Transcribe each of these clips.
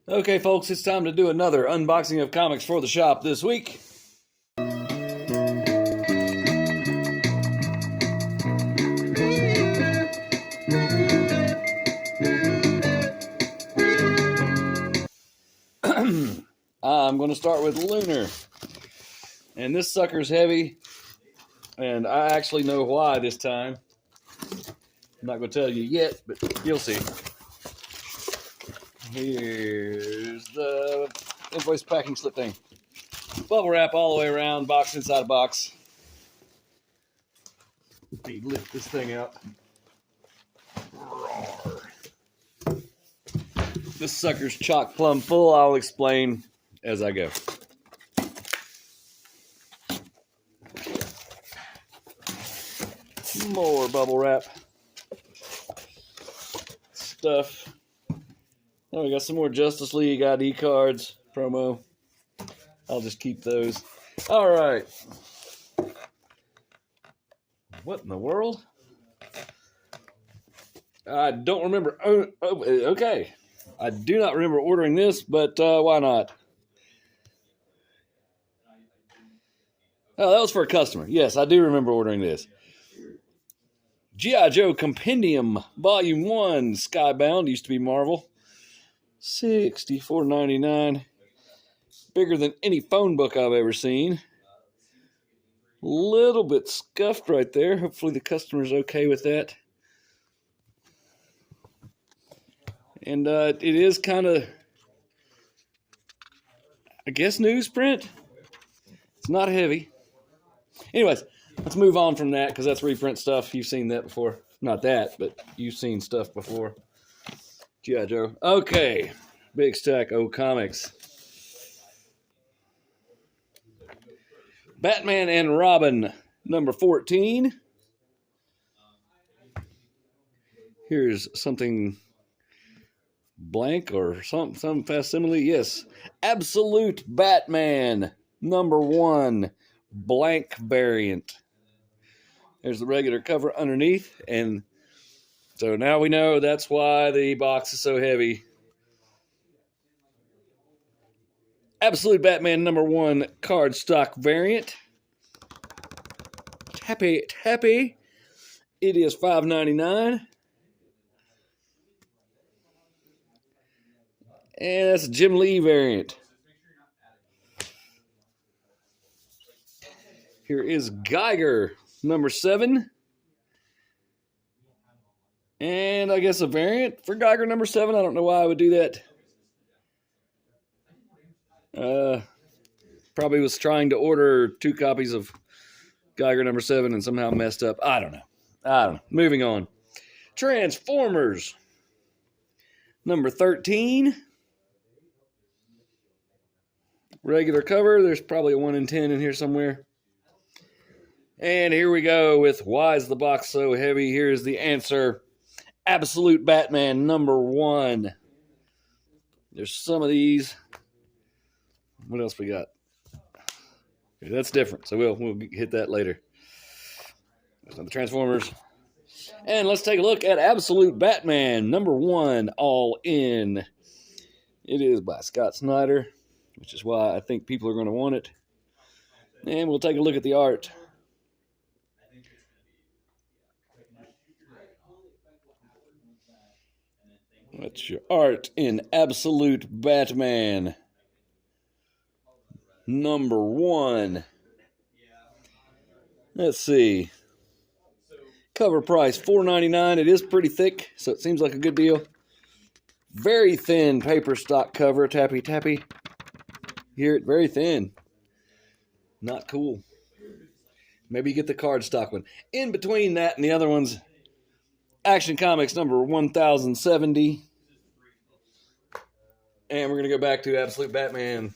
Okay, folks, it's time to do another unboxing of comics for the shop this week. I'm going to start with Lunar. And this sucker's heavy, and I actually know why this time. I'm not going to tell you yet, but you'll see. Here's the invoice packing slip thing. Bubble wrap all the way around, box inside a box. Let me lift this thing out. This sucker's chock plumb full. I'll explain as I go. More bubble wrap stuff. Oh, we got some more Justice League ID cards promo. I'll just keep those. All right. What in the world? I don't remember. Okay. I do not remember ordering this, but why not? Oh, that was for a customer. Yes, I do remember ordering this. G.I. Joe Compendium, Volume 1, Skybound, used to be Marvel. $64.99. Bigger than any phone book I've ever seen. Little bit scuffed right there. Hopefully the customer's okay with that. And it is kind of, I guess, newsprint. It's not heavy. Anyways, let's move on from that because that's reprint stuff. You've seen that before. Not that, but you've seen stuff before. G.I. Joe. Okay. Big stack of comics. Batman and Robin, number 14. Here's something blank or some facsimile. Yes. Absolute Batman, number 1. Blank variant. There's the regular cover underneath, and so now we know that's why the box is so heavy. Absolute Batman number 1 cardstock variant. Tappy. It is $5.99. And that's a Jim Lee variant. Here is Geiger, number 7. And I guess a variant for Geiger number 7. I don't know why I would do that. Probably was trying to order 2 copies of Geiger number 7 and somehow messed up. I don't know. Moving on. Transformers, number 13. Regular cover. There's probably a 1 in 10 in here somewhere. And here we go with why is the box so heavy? Here's the answer. Absolute Batman number 1. There's some of these. What else we got? That's different, so we'll hit that later. There's the Transformers. And let's take a look at Absolute Batman number 1, All In. It is by Scott Snyder, which is why I think people are going to want it. And we'll take a look at the art. What's your art in Absolute Batman number 1? Let's see. Cover price $4.99. It is pretty thick, so it seems like a good deal. Very thin paper stock cover. Tappy. Hear it? Very thin. Not cool. Maybe you get the cardstock one. In between that and the other ones, Action Comics number 1070. And we're going to go back to Absolute Batman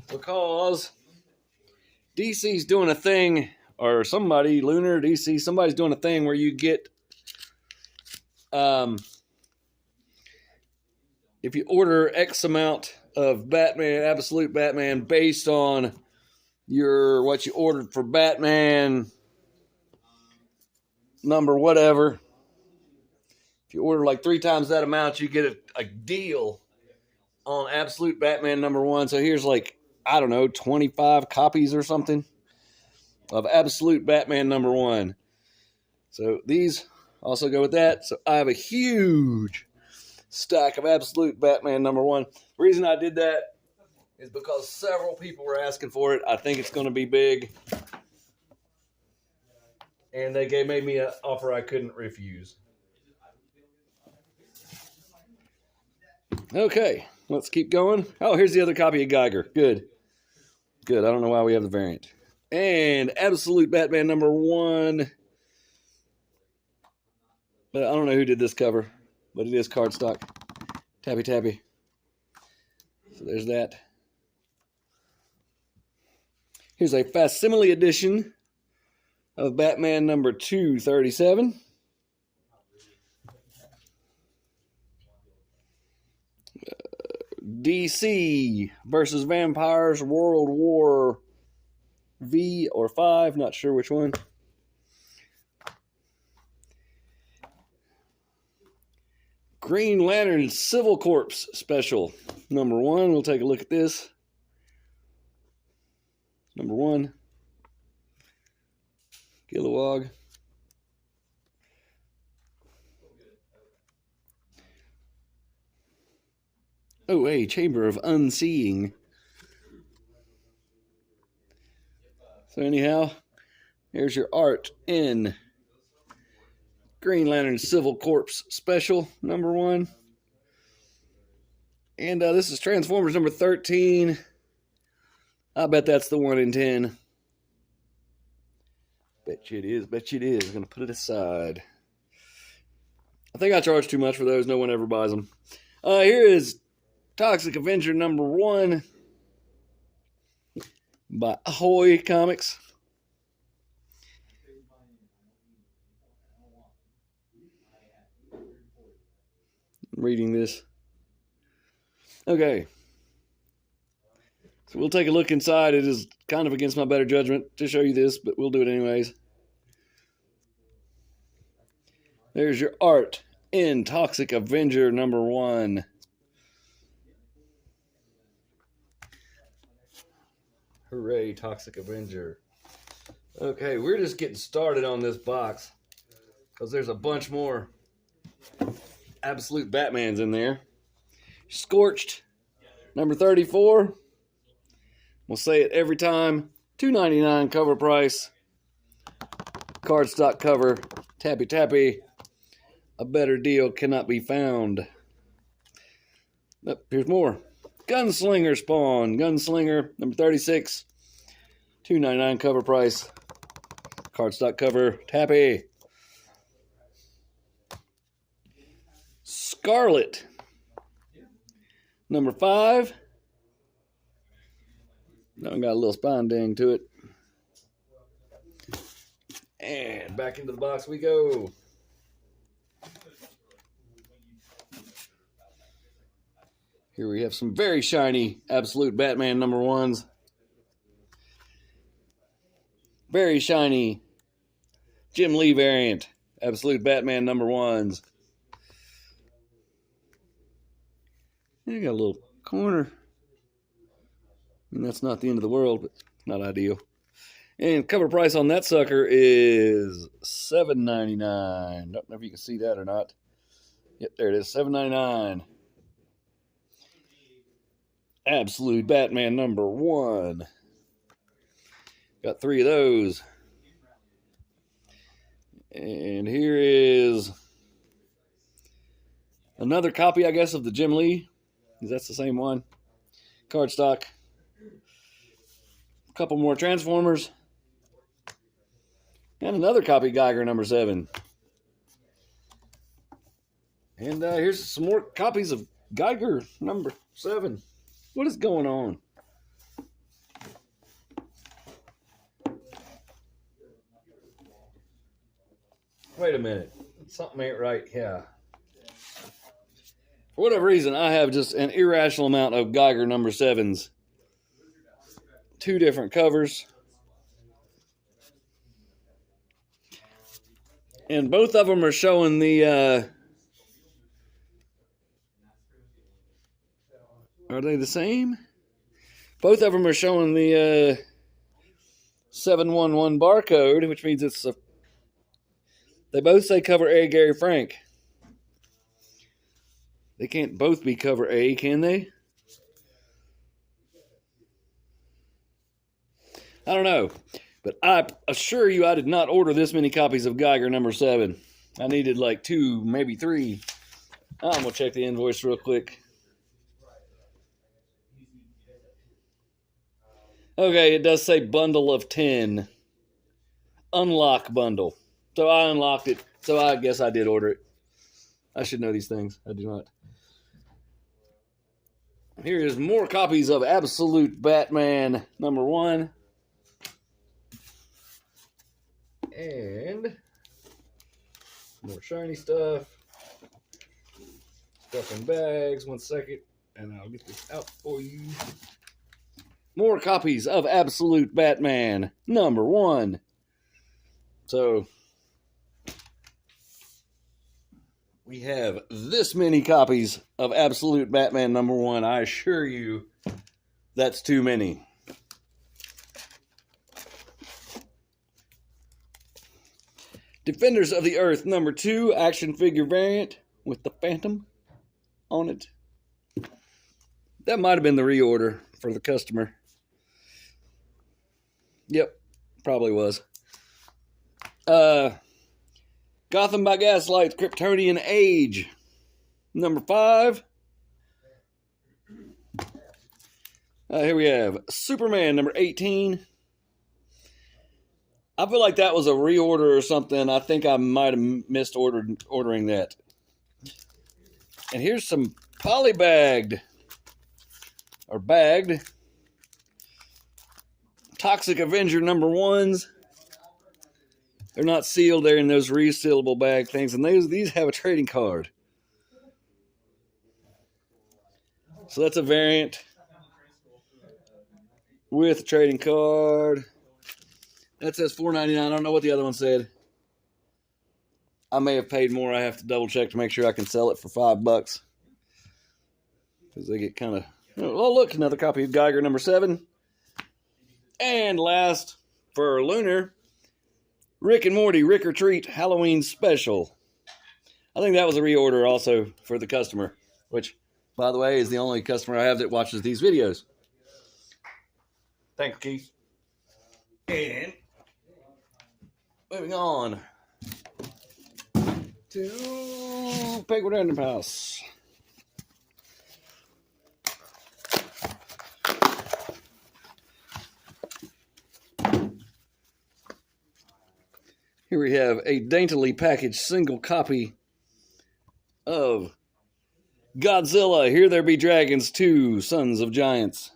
because DC's doing a thing, or somebody, Lunar, DC, somebody's doing a thing where you get, if you order X amount of Batman, Absolute Batman, based on what you ordered for Batman number whatever, if you order like 3 times that amount, you get a deal on Absolute Batman #1. So here's like, I don't know, 25 copies or something of Absolute Batman #1. So these also go with that. So I have a huge stack of Absolute Batman #1. The reason I did that is because several people were asking for it. I think it's going to be big. And they made me an offer I couldn't refuse. Okay, let's keep going. Oh, here's the other copy of Geiger. Good. Good. I don't know why we have the variant. And Absolute Batman #1. But I don't know who did this cover, but it is cardstock. Tappy tappy. So there's that. Here's a facsimile edition of Batman #237. DC versus Vampires World War V or 5, not sure which one. Green Lantern Civil Corps Special #1. We'll take a look at this. #1. Kilowog. Oh, hey, Chamber of Unseeing. So anyhow, here's your art in Green Lantern Civil Corps Special #1. And this is Transformers #13. I bet that's the 1 in 10. Bet you it is. Bet you it is. I'm going to put it aside. I think I charge too much for those. No one ever buys them. Here is Toxic Avenger #1 by Ahoy Comics. I'm reading this. Okay. So we'll take a look inside. It is kind of against my better judgment to show you this, but we'll do it anyways. There's your art in Toxic Avenger #1. Hooray, Toxic Avenger. Okay, we're just getting started on this box because there's a bunch more Absolute Batmans in there. Scorched #34. We'll say it every time. $2.99 cover price. Cardstock cover. Tappy tappy. A better deal cannot be found. Oh, here's more. Gunslinger Spawn. Gunslinger #36. $2.99 cover price. Cardstock cover. Tappy. Scarlet #5. Now got a little spine ding to it. And back into the box we go. Here we have some very shiny Absolute Batman #1s. Very shiny Jim Lee variant Absolute Batman #1s. You got a little corner. I mean, that's not the end of the world, but it's not ideal. And cover price on that sucker is $7.99. Don't know if you can see that or not. Yep, there it is, $7.99. Absolute Batman #1. Got 3 of those. And here is another copy, I guess, of the Jim Lee. Because that's the same one. Cardstock. A couple more Transformers. And another copy of Geiger #7. And here's some more copies of Geiger #7. What is going on? Wait a minute. Something ain't right. Yeah. For whatever reason, I have just an irrational amount of Geiger #7s. 2 different covers. And both of them are showing the Are they the same? Both of them are showing the 711 barcode, which means it's a... They both say cover A, Gary Frank. They can't both be cover A, can they? I don't know. But I assure you I did not order this many copies of Geiger number 7. I needed like 2, maybe 3. I'm going to check the invoice real quick. Okay, it does say bundle of 10. Unlock bundle. So I unlocked it. So I guess I did order it. I should know these things. I do not. Here is more copies of Absolute Batman number 1. And more shiny stuff. Stuff in bags. 1 second. And I'll get this out for you. More copies of Absolute Batman number 1. So we have this many copies of Absolute Batman number 1. I assure you that's too many. Defenders of the Earth number 2 action figure variant with the Phantom on it. That might have been the reorder for the customer. Yep, probably was. Gotham by Gaslight Kryptonian Age number 5. Here we have Superman number 18. I feel like that was a reorder or something. I think I might have missed ordering that. And here's some polybagged or bagged Toxic Avenger number 1s. They're not sealed. They're in those resealable bag things. And these have a trading card. So that's a variant with a trading card. That says $4.99. I don't know what the other one said. I may have paid more. I have to double check to make sure I can sell it for $5. Because they get kind of... Oh, look, another copy of Geiger number 7. And last, for Lunar, Rick and Morty Rick or Treat Halloween Special. I think that was a reorder also for the customer, which, by the way, is the only customer I have that watches these videos. Thanks, Keith. And moving on to Penguin Random House. Here we have a daintily packaged single copy of Godzilla, Here There Be Dragons 2, Sons of Giants.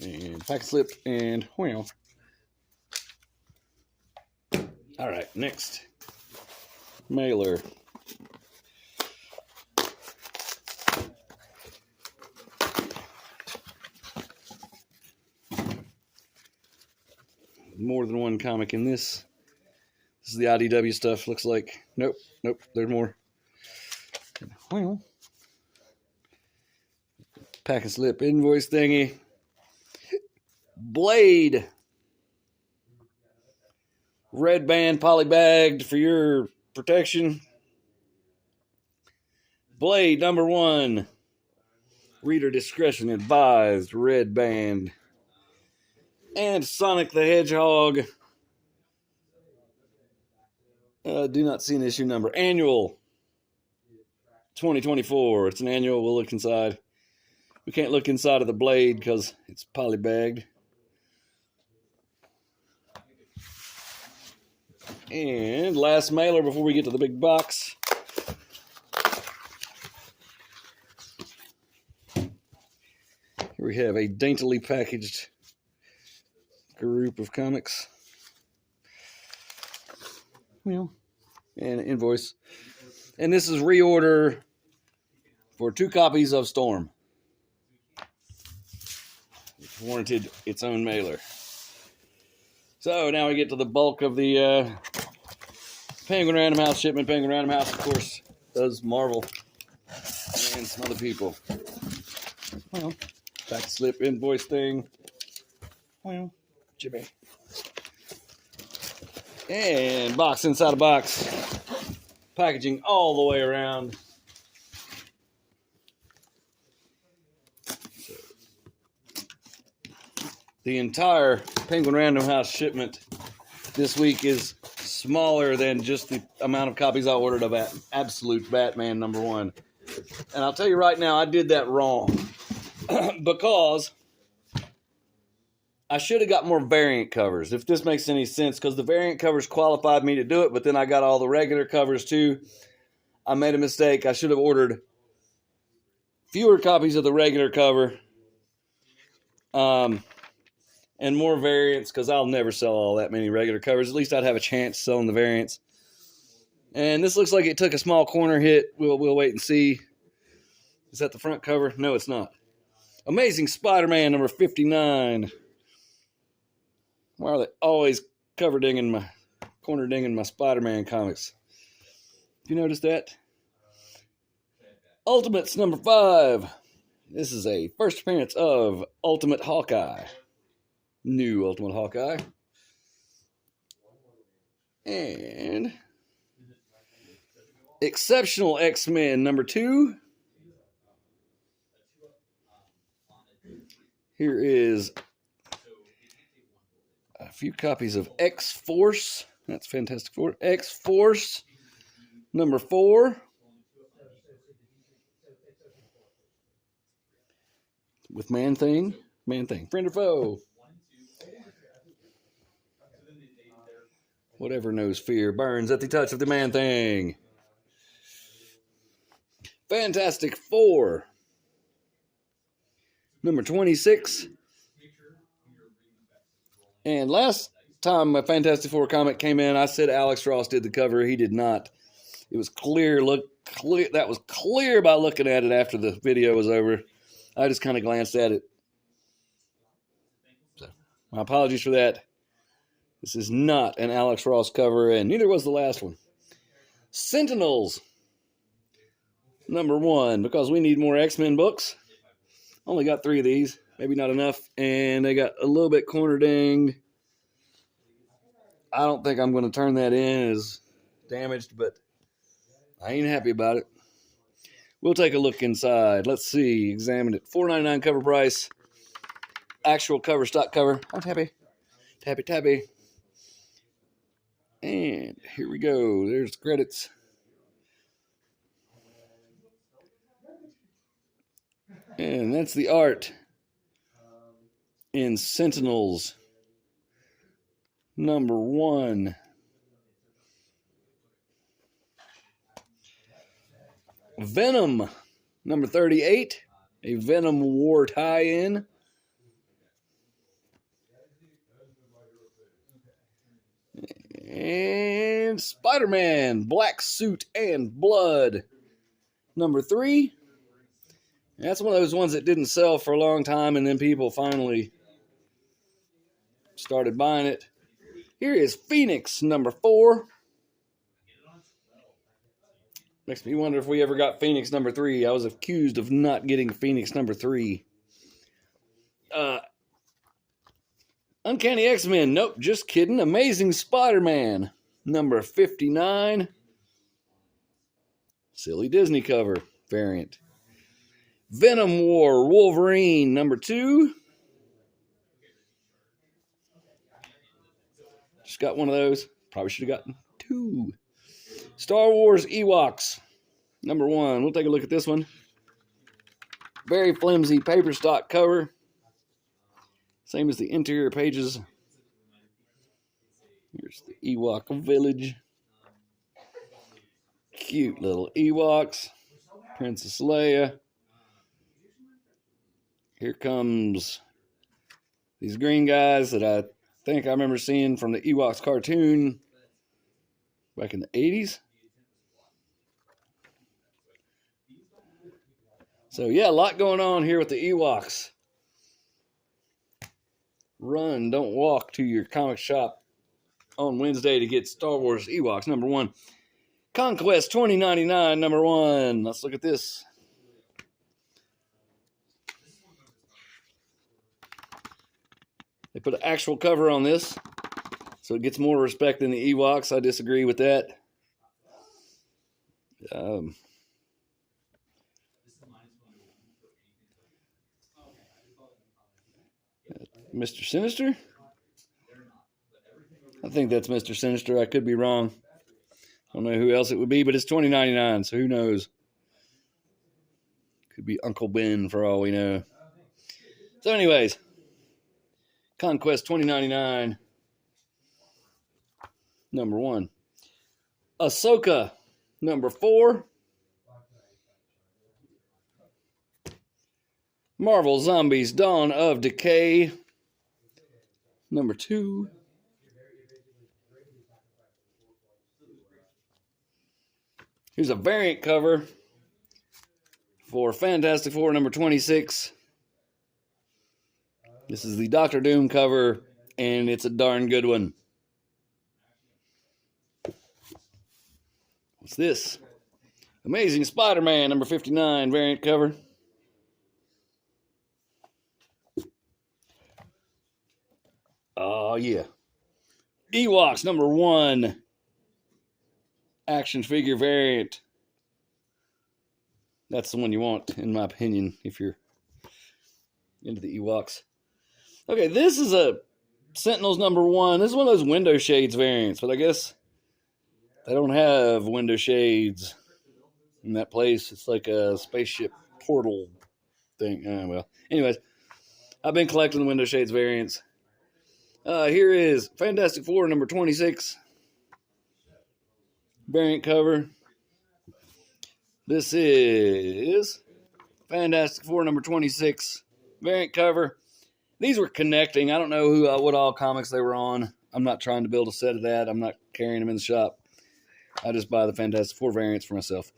And packet slip and wheel. All right, next. Mailer. More than one comic in this. This is the IDW stuff, looks like. Nope, there's more. Well, pack and slip invoice thingy. Blade. Red band polybagged for your protection. Blade number 1. Reader discretion advised. Red band. And Sonic the Hedgehog. Do not see an issue number. Annual 2024. It's an annual. We'll look inside. We can't look inside of the Blade because it's polybagged. And last mailer before we get to the big box. Here we have a daintily packaged group of comics. Well, and an invoice. And this is reorder for 2 copies of Storm. It's warranted its own mailer. So now we get to the bulk of the Penguin Random House shipment. Penguin Random House, of course, does Marvel and some other people. Well, back slip invoice thing. Well, jibby. And box inside a box. Packaging all the way around. The entire Penguin Random House shipment this week is smaller than just the amount of copies I ordered of Absolute Batman #1. And I'll tell you right now, I did that wrong. Because I should have got more variant covers, if this makes any sense, because the variant covers qualified me to do it, but then I got all the regular covers too. I made a mistake. I should have ordered fewer copies of the regular cover and more variants, because I'll never sell all that many regular covers. At least I'd have a chance selling the variants. And this looks like it took a small corner hit. We'll wait and see. Is that the front cover? No, it's not. Amazing Spider-Man #59. Why are they always corner dinging my Spider-Man comics? You notice that? Ultimates #5. This is a first appearance of Ultimate Hawkeye. New Ultimate Hawkeye. And Exceptional X-Men #2. Here is a few copies of X-Force. That's Fantastic Four. X-Force #4. With Man-Thing. Friend or foe? Whatever knows fear burns at the touch of the Man-Thing. Fantastic Four #26. And last time a Fantastic Four comic came in, I said Alex Ross did the cover. He did not. It was clear. That was clear by looking at it after the video was over. I just kind of glanced at it. So, my apologies for that. This is not an Alex Ross cover, and neither was the last one. Sentinels #1, because we need more X-Men books. Only got 3 of these. Maybe not enough. And they got a little bit corner dinged. I don't think I'm going to turn that in as damaged, but I ain't happy about it. We'll take a look inside. Let's see. Examine it. $4.99 cover price. Actual cover, stock cover. I'm happy. Tabby. And here we go. There's the credits. And that's the art in Sentinels #1. Venom #38, a Venom War tie-in. And Spider-Man, Black Suit and Blood #3. That's one of those ones that didn't sell for a long time, and then people finally started buying it. Here is Phoenix #4. Makes me wonder if we ever got Phoenix #3. I was accused of not getting Phoenix #3. Uncanny X-Men. Nope, just kidding. Amazing Spider-Man #59. Silly Disney cover variant. Venom War Wolverine #2. Just got one of those. Probably should have gotten 2. Star Wars Ewoks #1. We'll take a look at this one. Very flimsy paper stock cover. Same as the interior pages. Here's the Ewok village. Cute little Ewoks. Princess Leia. Here comes these green guys that I think I remember seeing from the Ewoks cartoon back in the 80s. So yeah, a lot going on here with the Ewoks. Run, don't walk to your comic shop on Wednesday to get Star Wars Ewoks #1. Conquest 2099, number 1. Let's look at this. They put an actual cover on this, so it gets more respect than the Ewoks. I disagree with that. Mr. Sinister? I think that's Mr. Sinister. I could be wrong. I don't know who else it would be, but it's $20.99, so who knows? Could be Uncle Ben for all we know. So anyways, Conquest 2099, number 1. Ahsoka, number 4. Marvel Zombies Dawn of Decay, number 2. Here's a variant cover for Fantastic Four number 26. This is the Doctor Doom cover, and it's a darn good one. What's this? Amazing Spider-Man number 59 variant cover. Oh, yeah. Ewoks number 1. Action figure variant. That's the one you want, in my opinion, if you're into the Ewoks. Okay, this is a Sentinels number 1. This is one of those window shades variants, but I guess they don't have window shades in that place. It's like a spaceship portal thing. Well, anyways, I've been collecting the window shades variants. Here is Fantastic Four number 26. Variant cover. This is Fantastic Four number 26 variant cover. These were connecting. I don't know what all comics they were on. I'm not trying to build a set of that. I'm not carrying them in the shop. I just buy the Fantastic Four variants for myself.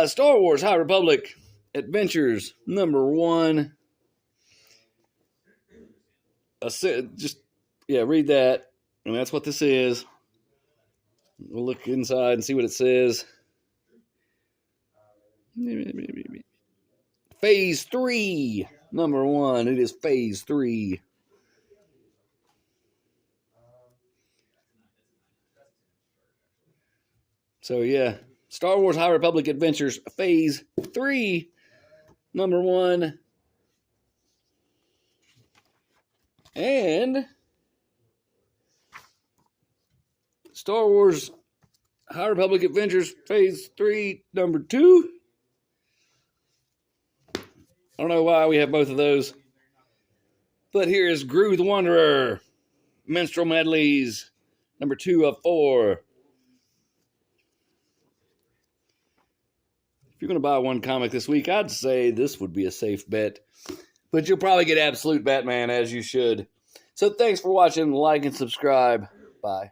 Star Wars High Republic Adventures number 1. Read that. And that's what this is. We'll look inside and see what it says. Phase 3, number 1. It is Phase 3. So, yeah. Star Wars High Republic Adventures Phase 3, number 1. And Star Wars High Republic Adventures Phase 3, number 2. I don't know why we have both of those. But here is Gru the Wanderer, Minstrel Medleys, number 2 of 4. If you're going to buy one comic this week, I'd say this would be a safe bet. But you'll probably get Absolute Batman, as you should. So thanks for watching. Like and subscribe. Bye.